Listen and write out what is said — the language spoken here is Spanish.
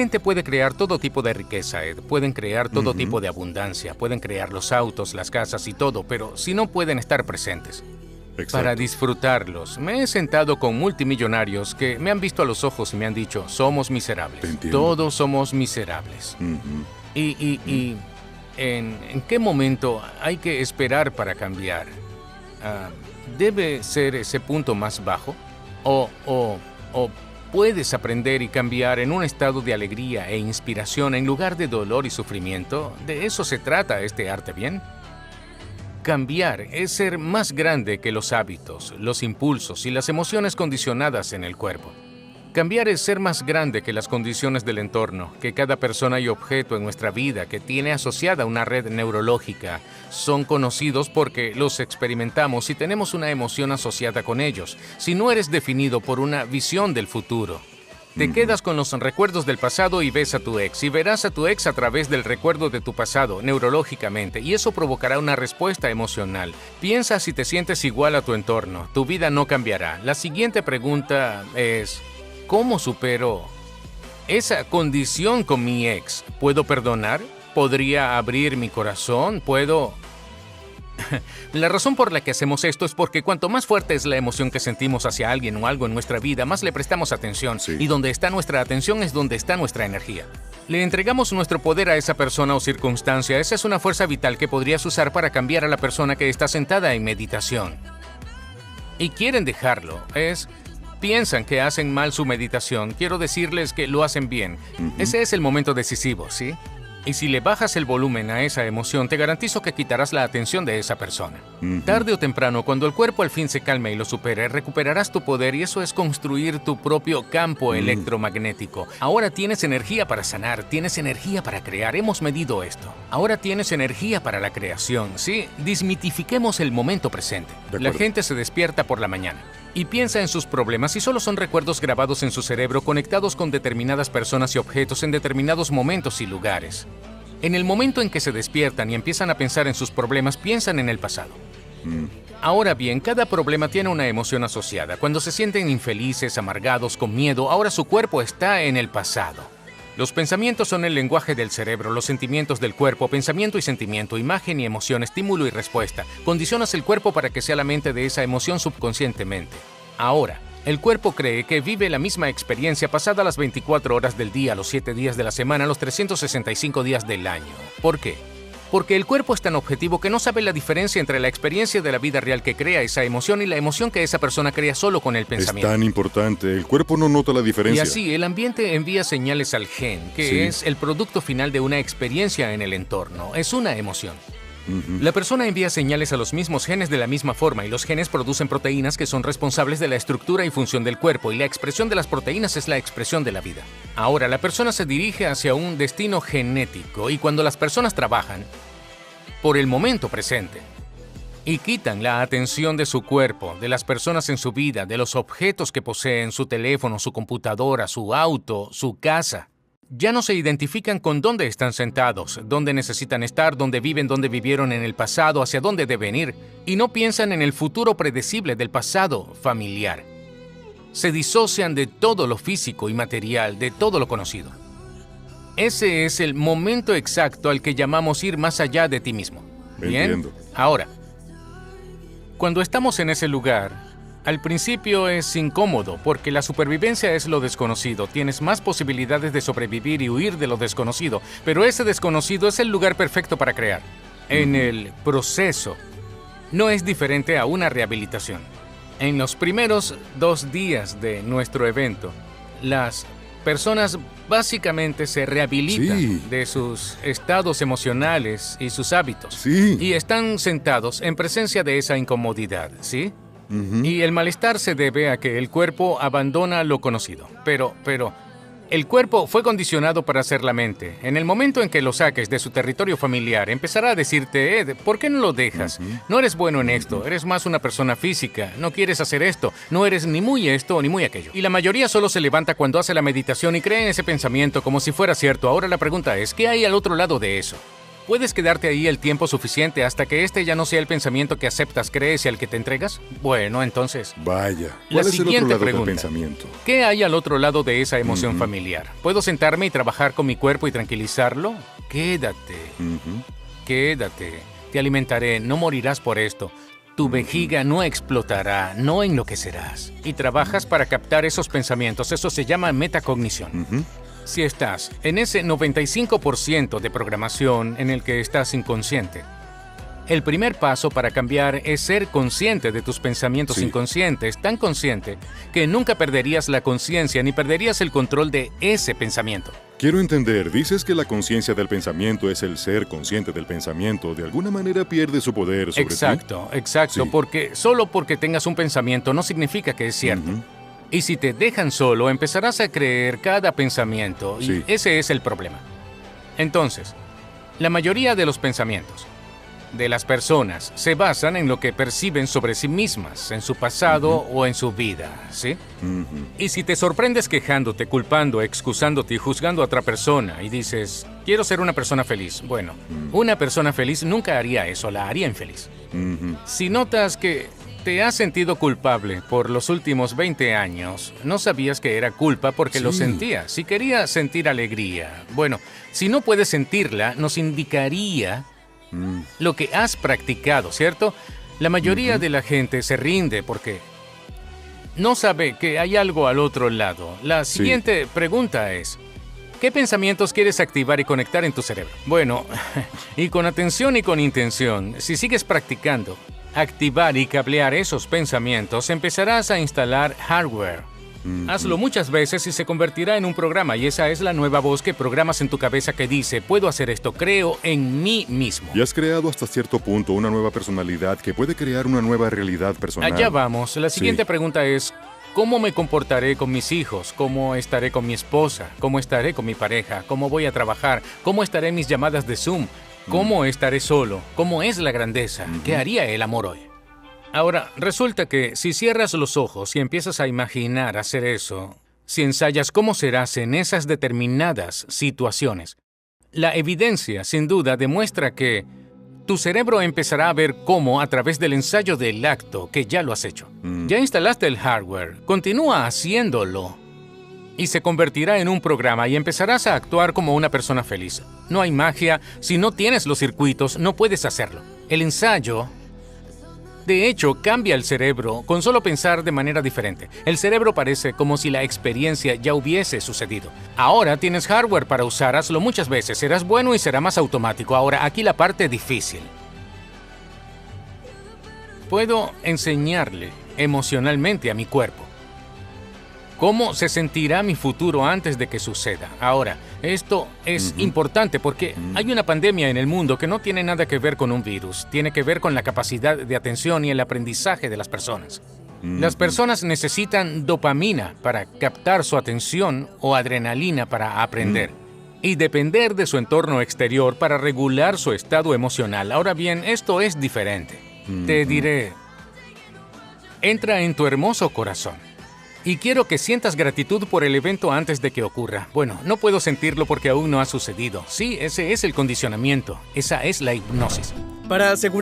gente puede crear todo tipo de riqueza, Ed. Pueden crear todo tipo de abundancia, pueden crear los autos, las casas y todo, pero si no pueden estar presentes para disfrutarlos. Me he sentado con multimillonarios que me han visto a los ojos y me han dicho, somos miserables. Todos somos miserables. ¿En qué momento hay que esperar para cambiar? ¿Debe ser ese punto más bajo? ¿O puedes aprender y cambiar en un estado de alegría e inspiración en lugar de dolor y sufrimiento? ¿De eso se trata este arte, bien? Cambiar es ser más grande que los hábitos, los impulsos y las emociones condicionadas en el cuerpo. Cambiar es ser más grande que las condiciones del entorno, que cada persona y objeto en nuestra vida que tiene asociada una red neurológica son conocidos porque los experimentamos y tenemos una emoción asociada con ellos. Si no eres definido por una visión del futuro, te quedas con los recuerdos del pasado y ves a tu ex, y verás a tu ex a través del recuerdo de tu pasado, neurológicamente, y eso provocará una respuesta emocional. Piensa si te sientes igual a tu entorno, tu vida no cambiará. La siguiente pregunta es, ¿cómo supero esa condición con mi ex? ¿Puedo perdonar? ¿Podría abrir mi corazón? ¿Puedo...? La razón por la que hacemos esto es porque cuanto más fuerte es la emoción que sentimos hacia alguien o algo en nuestra vida, más le prestamos atención. Y donde está nuestra atención es donde está nuestra energía. Le entregamos nuestro poder a esa persona o circunstancia. Esa es una fuerza vital que podrías usar para cambiar a la persona que está sentada en meditación. Y quieren dejarlo. Piensan que hacen mal su meditación. Quiero decirles que lo hacen bien. Ese es el momento decisivo, ¿sí? Y si le bajas el volumen a esa emoción, te garantizo que quitarás la atención de esa persona. Tarde o temprano, cuando el cuerpo al fin se calme y lo supere, recuperarás tu poder y eso es construir tu propio campo electromagnético. Ahora tienes energía para sanar, tienes energía para crear. Hemos medido esto. Ahora tienes energía para la creación, ¿sí? Desmitifiquemos el momento presente. La gente se despierta por la mañana y piensa en sus problemas y solo son recuerdos grabados en su cerebro conectados con determinadas personas y objetos en determinados momentos y lugares. En el momento en que se despiertan y empiezan a pensar en sus problemas, piensan en el pasado. Ahora bien, cada problema tiene una emoción asociada. Cuando se sienten infelices, amargados, con miedo, ahora su cuerpo está en el pasado. Los pensamientos son el lenguaje del cerebro, los sentimientos del cuerpo, pensamiento y sentimiento, imagen y emoción, estímulo y respuesta. Condicionas el cuerpo para que sea la mente de esa emoción subconscientemente. Ahora, el cuerpo cree que vive la misma experiencia pasada las 24 horas del día, los 7 días de la semana, los 365 días del año. ¿Por qué? Porque el cuerpo es tan objetivo que no sabe la diferencia entre la experiencia de la vida real que crea esa emoción y la emoción que esa persona crea solo con el pensamiento. Es tan importante, el cuerpo no nota la diferencia. Y así, el ambiente envía señales al gen, que es el producto final de una experiencia en el entorno. Es una emoción. La persona envía señales a los mismos genes de la misma forma y los genes producen proteínas que son responsables de la estructura y función del cuerpo y la expresión de las proteínas es la expresión de la vida. Ahora, la persona se dirige hacia un destino genético y cuando las personas trabajan por el momento presente y quitan la atención de su cuerpo, de las personas en su vida, de los objetos que poseen, su teléfono, su computadora, su auto, su casa, ya no se identifican con dónde están sentados, dónde necesitan estar, dónde viven, dónde vivieron en el pasado, hacia dónde deben ir, y no piensan en el futuro predecible del pasado familiar. Se disocian de todo lo físico y material, de todo lo conocido. Ese es el momento exacto al que llamamos ir más allá de ti mismo. ¿Bien? Entiendo. Ahora, cuando estamos en ese lugar, al principio es incómodo porque la supervivencia es lo desconocido. Tienes más posibilidades de sobrevivir y huir de lo desconocido, pero ese desconocido es el lugar perfecto para crear. En el proceso, no es diferente a una rehabilitación. En los primeros 2 días de nuestro evento, las personas básicamente se rehabilitan de sus estados emocionales y sus hábitos. Y están sentados en presencia de esa incomodidad, ¿sí? Y el malestar se debe a que el cuerpo abandona lo conocido. Pero el cuerpo fue condicionado para ser la mente. En el momento en que lo saques de su territorio familiar, empezará a decirte, Ed, ¿por qué no lo dejas? No eres bueno en esto, eres más una persona física, no quieres hacer esto, no eres ni muy esto ni muy aquello. Y la mayoría solo se levanta cuando hace la meditación y cree en ese pensamiento como si fuera cierto. Ahora la pregunta es, ¿qué hay al otro lado de eso? ¿Puedes quedarte ahí el tiempo suficiente hasta que este ya no sea el pensamiento que aceptas, crees y al que te entregas? Bueno, entonces... Vaya, La ¿cuál es el otro siguiente lado del pregunta. pensamiento? ¿Qué hay al otro lado de esa emoción familiar? ¿Puedo sentarme y trabajar con mi cuerpo y tranquilizarlo? Quédate, quédate. Te alimentaré, no morirás por esto. Tu vejiga no explotará, no enloquecerás. Y trabajas para captar esos pensamientos. Eso se llama metacognición. Si estás en ese 95% de programación en el que estás inconsciente, el primer paso para cambiar es ser consciente de tus pensamientos inconscientes, tan consciente que nunca perderías la conciencia ni perderías el control de ese pensamiento. Quiero entender, dices que la conciencia del pensamiento es el ser consciente del pensamiento. ¿De alguna manera pierde su poder sobre ti? Exacto, Sí. porque solo porque tengas un pensamiento no significa que es cierto. Y si te dejan solo, empezarás a creer cada pensamiento, y Sí. ese es el problema. Entonces, la mayoría de los pensamientos de las personas se basan en lo que perciben sobre sí mismas, en su pasado o en su vida, ¿sí? Y si te sorprendes quejándote, culpando, excusándote y juzgando a otra persona y dices, quiero ser una persona feliz, bueno, una persona feliz nunca haría eso, la haría infeliz. Si notas que te has sentido culpable por los últimos 20 años, no sabías que era culpa porque lo Sí. sentías. Si querías sentir alegría, bueno, si no puedes sentirla, nos indicaría lo que has practicado, ¿cierto? La mayoría de la gente se rinde porque no sabe que hay algo al otro lado. La siguiente pregunta es, ¿qué pensamientos quieres activar y conectar en tu cerebro? Bueno, y con atención y con intención, si sigues practicando, activar y cablear esos pensamientos, empezarás a instalar hardware. Hazlo muchas veces y se convertirá en un programa, y esa es la nueva voz que programas en tu cabeza que dice, puedo hacer esto, creo en mí mismo. Y has creado hasta cierto punto una nueva personalidad que puede crear una nueva realidad personal. Allá vamos. La siguiente Sí. pregunta es, ¿cómo me comportaré con mis hijos? ¿Cómo estaré con mi esposa? ¿Cómo estaré con mi pareja? ¿Cómo voy a trabajar? ¿Cómo estaré en mis llamadas de Zoom? ¿Cómo estaré solo? ¿Cómo es la grandeza? ¿Qué haría el amor hoy? Ahora, resulta que si cierras los ojos y empiezas a imaginar hacer eso, si ensayas cómo serás en esas determinadas situaciones, la evidencia, sin duda, demuestra que tu cerebro empezará a ver cómo a través del ensayo del acto que ya lo has hecho. Ya instalaste el hardware, continúa haciéndolo. Y se convertirá en un programa y empezarás a actuar como una persona feliz. No hay magia, si no tienes los circuitos, no puedes hacerlo. El ensayo, de hecho, cambia el cerebro con solo pensar de manera diferente. El cerebro parece como si la experiencia ya hubiese sucedido. Ahora tienes hardware para usar, hazlo muchas veces, serás bueno y será más automático. Ahora, aquí la parte difícil. Puedo enseñarle emocionalmente a mi cuerpo cómo se sentirá mi futuro antes de que suceda. Ahora, esto es importante porque hay una pandemia en el mundo que no tiene nada que ver con un virus, tiene que ver con la capacidad de atención y el aprendizaje de las personas. Las personas necesitan dopamina para captar su atención o adrenalina para aprender y depender de su entorno exterior para regular su estado emocional. Ahora bien, esto es diferente. Te diré, entra en tu hermoso corazón. Y quiero que sientas gratitud por el evento antes de que ocurra. Bueno, no puedo sentirlo porque aún no ha sucedido. Sí, ese es el condicionamiento. Esa es la hipnosis. Para asegurar